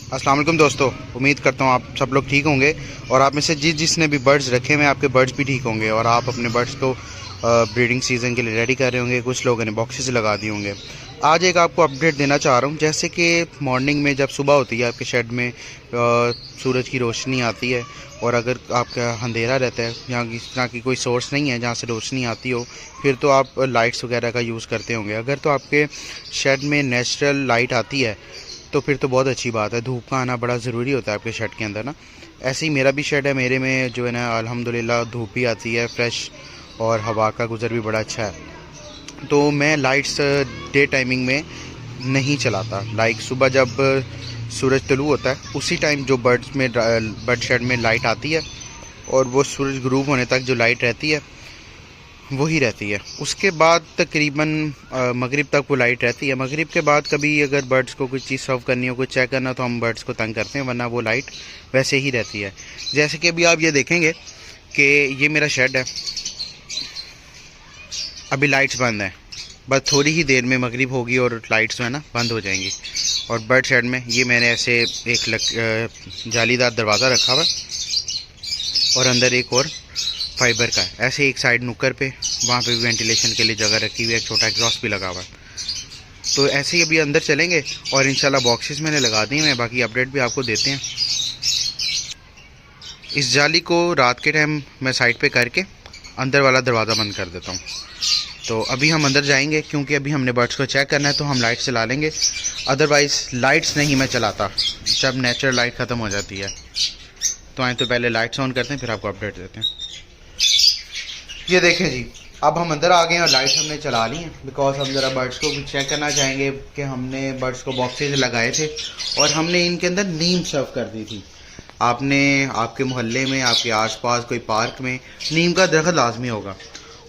अस्सलाम वालेकुम दोस्तों, उम्मीद करता हूँ आप सब लोग ठीक होंगे और आप में से जिसने भी बर्ड्स रखे हुए हैं आपके बर्ड्स भी ठीक होंगे और आप अपने बर्ड्स को ब्रीडिंग सीज़न के लिए रेडी कर रहे होंगे। कुछ लोगों ने बॉक्सेस लगा दिए होंगे। आज एक आपको अपडेट देना चाह रहा हूँ। जैसे कि मॉर्निंग में जब सुबह होती है आपके शेड में सूरज की रोशनी आती है और अगर आपका अंधेरा रहता है, यहाँ की तरह की कोई सोर्स नहीं है जहाँ से रोशनी आती हो, फिर तो आप लाइट्स वगैरह का यूज़ करते होंगे। अगर तो आपके शेड में नेचुरल लाइट आती है तो फिर तो बहुत अच्छी बात है। धूप का आना बड़ा ज़रूरी होता है आपके शेड के अंदर ना। ऐसे ही मेरा भी शेड है, मेरे में जो है ना अल्हम्दुलिल्लाह धूप भी आती है फ्रेश और हवा का गुज़र भी बड़ा अच्छा है। तो मैं लाइट्स डे टाइमिंग में नहीं चलाता। लाइक सुबह जब सूरज तुलू होता है उसी टाइम जो बर्ड शेड में लाइट आती है और वो सूरज गुरूब होने तक जो लाइट रहती है वही रहती है। उसके बाद तकरीबन मगरिब तक वो लाइट रहती है। मगरिब के बाद कभी अगर बर्ड्स को कुछ चीज़ सर्व करनी हो, कुछ चेक करना, तो हम बर्ड्स को तंग करते हैं, वरना वो लाइट वैसे ही रहती है। जैसे कि अभी आप ये देखेंगे कि ये मेरा शेड है, अभी लाइट्स बंद है, बस थोड़ी ही देर में मगरिब होगी और लाइट्स जो है ना बंद हो जाएंगी। और बर्ड शेड में ये मैंने ऐसे एक जालीदार दरवाज़ा रखा हुआ और अंदर एक और फाइबर का है। ऐसे एक साइड नुक्कर पे वहाँ पे भी वेंटिलेशन के लिए जगह रखी हुई है, एक छोटा एग्जॉस्ट भी लगा हुआ है। तो ऐसे ही अभी अंदर चलेंगे और इंशाल्लाह बॉक्सेस मैंने लगा दिए हैं, बाकी अपडेट भी आपको देते हैं। इस जाली को रात के टाइम मैं साइड पे करके अंदर वाला दरवाज़ा बंद कर देता हूँ। तो अभी हम अंदर जाएंगे क्योंकि अभी हमने बर्ड्स को चेक करना है, तो हम लाइट चला लेंगे। अदरवाइज़ लाइट्स नहीं मैं चलाता जब नेचुरल लाइट ख़त्म हो जाती है। तो आए तो पहले लाइट्स ऑन करते हैं, फिर आपको अपडेट देते हैं। ये देखें जी, अब हम अंदर आ गए हैं और लाइट हमने चला ली है बिकॉज हम ज़रा बर्ड्स को चेक करना चाहेंगे कि हमने बर्ड्स को बॉक्सेज लगाए थे और हमने इनके अंदर नीम सर्व कर दी थी। आपने आपके मोहल्ले में, आपके आसपास कोई पार्क में नीम का दरख्त लाजमी होगा,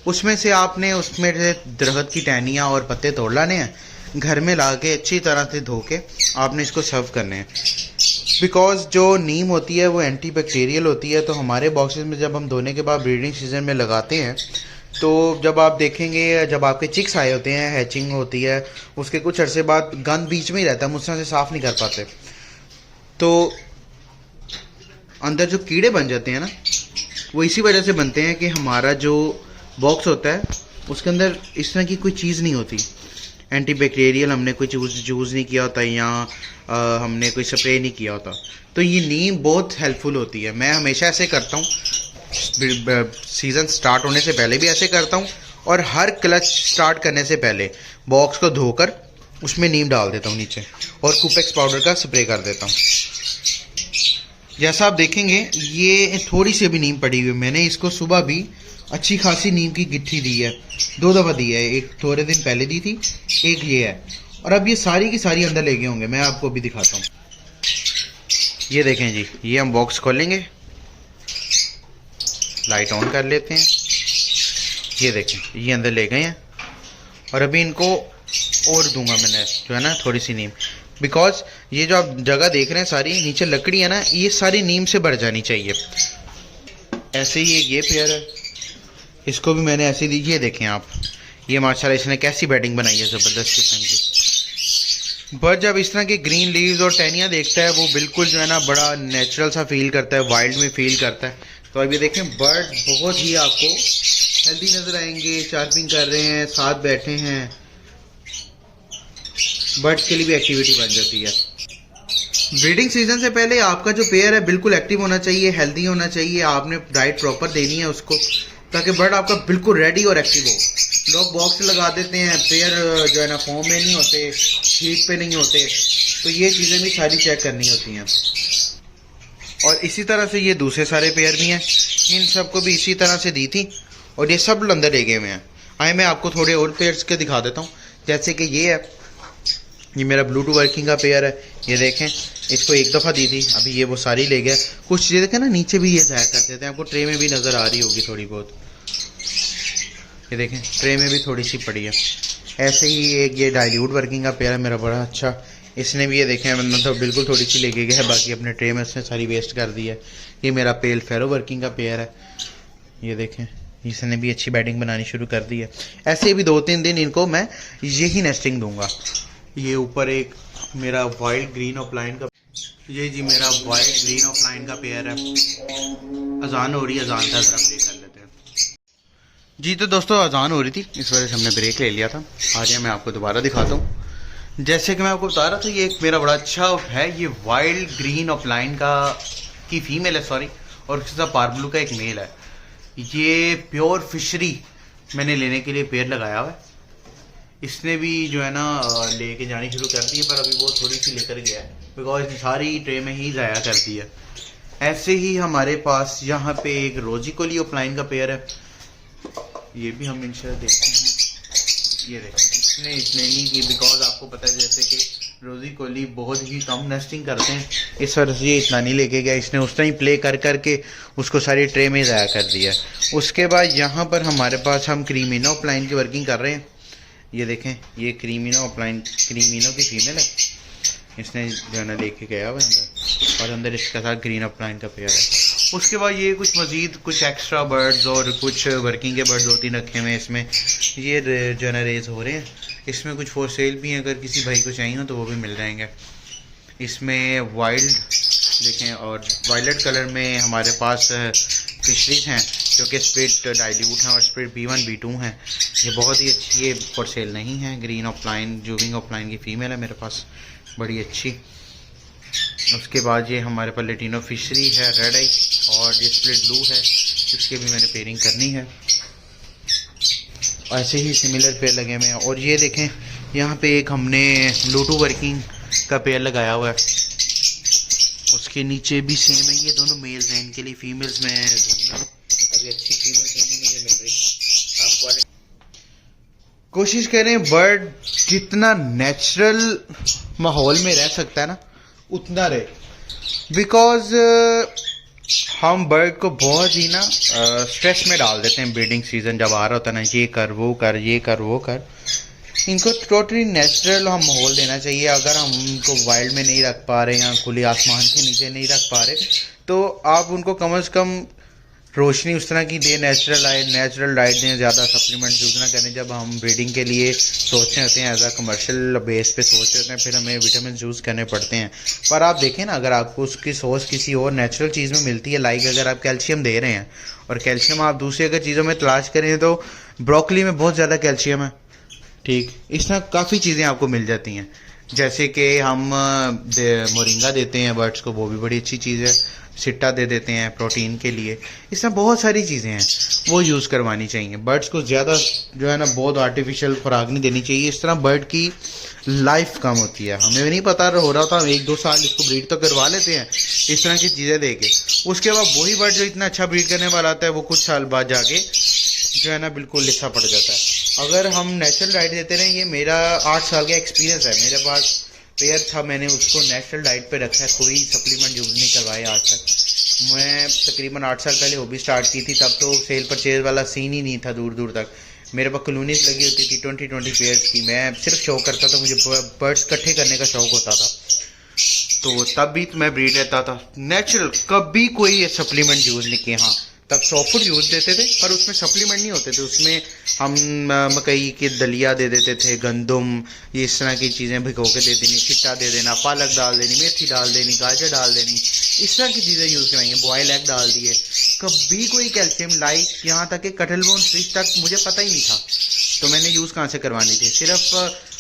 उसमें से आपने उसमें से दरख्त की टहनियाँ और पत्ते तोड़ लाने हैं, घर में ला के अच्छी तरह से धो के आपने इसको सर्व करने हैं। बिकॉज जो नीम होती है वो एंटी बैक्टीरियल होती है। तो हमारे बॉक्सेस में जब हम धोने के बाद ब्रीडिंग सीजन में लगाते हैं, तो जब आप देखेंगे जब आपके चिक्स आए होते हैं, हैचिंग होती है, उसके कुछ अरसे बाद गंद बीच में ही रहता है, हम उस तरह से साफ़ नहीं कर पाते, तो अंदर जो कीड़े बन जाते हैं ना, वो इसी वजह से बनते हैं कि हमारा जो बॉक्स होता है उसके अंदर इस तरह की कोई चीज़ नहीं होती। एंटी बैक्टीरियल हमने कोई यूज़ नहीं किया होता या हमने कोई स्प्रे नहीं किया होता। तो ये नीम बहुत हेल्पफुल होती है। मैं हमेशा ऐसे करता हूँ, सीज़न स्टार्ट होने से पहले भी ऐसे करता हूँ और हर क्लच स्टार्ट करने से पहले बॉक्स को धोकर उसमें नीम डाल देता हूँ नीचे और कुपेक्स पाउडर का स्प्रे कर देता हूँ। जैसा आप देखेंगे ये थोड़ी सी भी नीम पड़ी हुई है। मैंने इसको सुबह भी अच्छी खासी नीम की गिट्ठी दी है, 2 दफ़ा दी है, एक थोड़े दिन पहले दी थी, एक ये है, और अब ये सारी की सारी अंदर ले गए होंगे। मैं आपको भी दिखाता हूँ। ये देखें जी, ये हम बॉक्स खोलेंगे, लाइट ऑन कर लेते हैं। ये देखें ये अंदर ले गए हैं और अभी इनको और दूंगा मैंने जो है ना थोड़ी सी नीम, बिकॉज ये जो आप जगह देख रहे हैं सारी नीचे लकड़ी है ना, ये सारी नीम से भर जानी चाहिए। ऐसे ही एक ये पेयर है, इसको भी मैंने ऐसे दी। ये देखें आप, ये माशाल्लाह इसने कैसी बैटिंग बनाई है, ज़बरदस्त किस्म की। बर्ड जब इस तरह के ग्रीन लीव्स और टहनियाँ देखता है वो बिल्कुल जो है ना बड़ा नेचुरल सा फील करता है, वाइल्ड में फील करता है। तो अब ये देखें बर्ड बहुत ही आपको हेल्दी नज़र आएंगे, चार्पिंग कर रहे हैं, साथ बैठे हैं। बर्ड्स के लिए भी एक्टिविटी बन जाती है। ब्रीडिंग सीजन से पहले आपका जो पेयर है बिल्कुल एक्टिव होना चाहिए, हेल्दी होना चाहिए। आपने डाइट प्रॉपर देनी है उसको, ताकि बर्ड आपका बिल्कुल रेडी और एक्टिव हो। लोग बॉक्स लगा देते हैं, पेयर जो है ना फॉर्म में नहीं होते, हीट पे नहीं होते, तो ये चीज़ें भी सारी चेक करनी होती हैं। और इसी तरह से ये दूसरे सारे पेयर भी हैं, इन सबको भी इसी तरह से दी थी और ये सब अंदर ले गए हुए हैं। आए मैं आपको थोड़े और पेयर्स के दिखा देता हूँ। जैसे कि ये है, ये मेरा ब्लूटूथ वर्किंग का पेयर है। ये देखें इसको एक दफ़ा दी थी, अभी ये वो सारी ले गया। कुछ चीज़ें देखें ना नीचे भी ये ज़ाया कर देते हैं, आपको ट्रे में भी नज़र आ रही होगी थोड़ी बहुत। ये देखें ट्रे में भी थोड़ी सी पड़ी है। ऐसे ही एक ये डाइल्यूट वर्किंग का पेयर है मेरा बड़ा अच्छा, इसने भी ये देखें मतलब बिल्कुल थोड़ी सी लेके गया है, बाकी अपने ट्रे में उसने सारी वेस्ट कर दी है। ये मेरा पेल फेरो वर्किंग का पेयर है। ये देखें इसने भी अच्छी बैटिंग बनानी शुरू कर दी है। ऐसे भी 2-3 दिन इनको मैं यही नेस्टिंग दूंगा। ये ऊपर एक मेरा वाइल्ड ग्रीन ऑफलाइन का ये जी मेरा वाइट ग्रीन ऑफलाइन का पेयर है। अजान हो रही है, अजान का ज़रा ब्रेक कर लेते हैं जी। तो दोस्तों अजान हो रही थी, इस वजह से हमने ब्रेक ले लिया था। आज मैं आपको दोबारा दिखाता हूँ। जैसे कि मैं आपको बता रहा था, ये एक मेरा बड़ा अच्छा है, ये वाइल्ड ग्रीन ऑफलाइन का की फीमेल है, सॉरी, और उसके साथ पार्बलू का एक मेल है। ये प्योर फिशरी मैंने लेने के लिए पेड़ लगाया हुआ है। इसने भी जो है ना लेके जानी शुरू कर दी है, पर अभी वो थोड़ी सी लेकर गया है, बिकॉज इसने सारी ट्रे में ही ज़ाया कर दी है। ऐसे ही हमारे पास यहाँ पे एक रोजी कोली ऑफलाइन का पेयर है, ये भी हम इंशाल्लाह देखते हैं। ये देखिए, इसने इतने नहीं की, बिकॉज आपको पता है जैसे कि रोजी कोली बहुत ही कम नेस्टिंग करते हैं, इस वजह से ये इतना नहीं लेके गया। इसने उस टाइम प्ले कर करके उसको सारी ट्रे में ज़ाया कर दिया है। उसके बाद यहाँ पर हमारे पास हम क्रीमिनो ऑफलाइन की वर्किंग कर रहे हैं। ये देखें, ये क्रीमिनो ऑफलाइन क्रीमिनो की फीमेल है, इसने जो है ना लेके गया हुआ अंदर, और अंदर इसके साथ ग्रीन ऑफलाइन का पेयर है। उसके बाद ये कुछ मज़ीद कुछ एक्स्ट्रा बर्ड्स और कुछ वर्किंग के बर्ड्स 2-3 रखे हुए हैं इसमें। ये जो है ना रेज हो रहे हैं, इसमें कुछ फॉर सेल भी हैं, अगर किसी भाई को चाहिए हो तो वो भी मिल जाएंगे। इसमें वाइल्ड देखें, और वायलेट कलर में हमारे पास फिशरीज हैं जो कि स्प्लिट डाइल्यूट हैं और स्प्लिट B1 B2 हैं। ये बहुत ही अच्छी, ये फॉर सेल नहीं है। ग्रीन ऑफलाइन जूविंग ऑफलाइन की फ़ीमेल है मेरे पास, बड़ी अच्छी। उसके बाद ये हमारे पास लेटिनो फिशरी है रेड आई, और ये स्प्लिट ब्लू है, इसके भी मैंने पेयरिंग करनी है। ऐसे ही सिमिलर पेयर लगे हुए हैं। और ये देखें, यहाँ पे एक हमने ब्लूटूथ वर्किंग का पेयर लगाया हुआ है, उसके नीचे भी सेम है। ये दोनों मेल्स हैं, इनके लिए फीमेल्स में अभी अच्छी फीमेल्स नहीं मुझे मिल रही। आप कोशिश करें बर्ड जितना नेचुरल माहौल में रह सकता है ना उतना रहे, बिकॉज हम बर्ड को बहुत ही ना स्ट्रेस में डाल देते हैं। ब्रीडिंग सीजन जब आ रहा होता है ना, ये कर वो कर, ये कर वो कर। इनको टोटली नेचुरल हम माहौल देना चाहिए। अगर हम उनको वाइल्ड में नहीं रख पा रहे या खुले आसमान के नीचे नहीं रख पा रहे, तो आप उनको कम से कम रोशनी उस तरह की दें, नेचुरल लाइट दें, ज़्यादा सप्लीमेंट यूज़ ना करें। जब हम ब्रीडिंग के लिए सोच रहे होते हैं, एज आ कमर्शियल बेस पे सोच रहे होते हैं, फिर हमें विटामिन यूज़ करने पड़ते हैं। पर आप देखें ना, अगर आपको उसकी सोर्स किसी और नेचुरल चीज़ में मिलती है, लाइक अगर आप कैल्शियम दे रहे हैं, और कैल्शियम आप दूसरी अगर चीज़ों में तलाश करें तो ब्रोकली में बहुत ज़्यादा कैल्शियम है, ठीक, इस तरह काफ़ी चीज़ें आपको मिल जाती हैं। जैसे कि हम मोरिंगा देते हैं बर्ड्स को, वो भी बड़ी अच्छी चीज़ है। सिट्टा दे देते हैं प्रोटीन के लिए। इस तरह बहुत सारी चीज़ें हैं, वो यूज़ करवानी चाहिए। बर्ड्स को ज़्यादा जो है ना बहुत आर्टिफिशियल खुराक नहीं देनी चाहिए, इस तरह बर्ड की लाइफ कम होती है। हमें नहीं पता हो रहा था, 1-2 साल इसको ब्रीड तो करवा लेते हैं इस तरह की चीज़ें दे के। उसके बाद वही बर्ड जो इतना अच्छा ब्रीड करने वाला आता है, वो कुछ साल बाद जाके जो है ना बिल्कुल लिखा पड़ जाता है। अगर हम नेचुरल डाइट देते रहें, ये मेरा 8 साल का एक्सपीरियंस है। मेरे पास पेयर था, मैंने उसको नेचुरल डाइट पे रखा है, कोई सप्लीमेंट यूज़ नहीं करवाए आज तक। मैं तकरीबन 8 साल पहले हॉबी स्टार्ट की थी, तब तो सेल परचेज वाला सीन ही नहीं था दूर दूर तक। मेरे पास कॉलोनीज लगी होती थी 20 पेयर्स की। मैं सिर्फ शौक करता था, मुझे बर्ड्स इकट्ठे करने का शौक होता था, तो तब भी मैं ब्रीड लेता था नेचुरल, कभी कोई सप्लीमेंट यूज़ नहीं किया। हाँ, तब सॉफ्ट यूज़ देते थे, पर उसमें सप्लीमेंट नहीं होते थे। उसमें हम मकई की दलिया दे देते थे, गंदम, ये इस तरह की चीज़ें भिगो के दे देनी, छिट्टा दे देना, पालक डाल देनी, मेथी डाल देनी, गाजर डाल देनी, इस तरह की चीज़ें यूज़ कराएंगे। बॉयल एग डाल दिए, कभी कोई कैल्शियम लाइक यहाँ तक कि कटल बोन फिश तक मुझे पता ही नहीं था, तो मैंने यूज़ कहाँ से करवानी थी। सिर्फ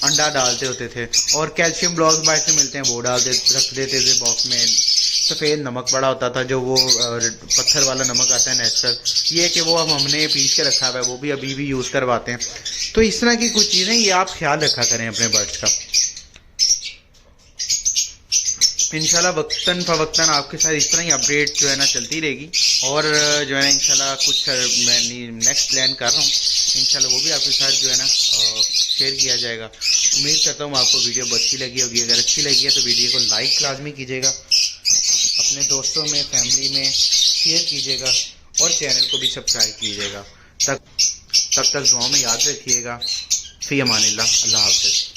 अंडा डालते होते थे, और कैल्शियम ब्लॉक्स बाहर से मिलते हैं, वो रख देते थे बॉक्स में। सफ़ेद नमक पड़ा होता था, जो वो पत्थर वाला नमक आता है नेचुरल, ये कि वो अब हमने पीस के रखा हुआ है, वो भी अभी भी यूज़ करवाते हैं। तो इस तरह की कुछ चीज़ें, ये आप ख्याल रखा करें अपने बर्ड्स का। इंशाल्लाह वक्तन फवक्तन आपके साथ इस तरह ही अपडेट जो है ना चलती रहेगी, और जो है ना इंशाल्लाह कुछ मैं नेक्स्ट प्लान कर रहा हूँ, इंशाल्लाह वो भी आपके साथ जो है ना शेयर किया जाएगा। उम्मीद करता हूँ आपको वीडियो अच्छी लगी होगी। अगर अच्छी लगी है तो वीडियो को लाइक लाजमी कीजिएगा, अपने दोस्तों में फैमिली में शेयर कीजिएगा, और चैनल को भी सब्सक्राइब कीजिएगा। तब तक दुआ में याद रखिएगा। फ़ी अमानिल्लाह, अल्लाह हाफ़िज़।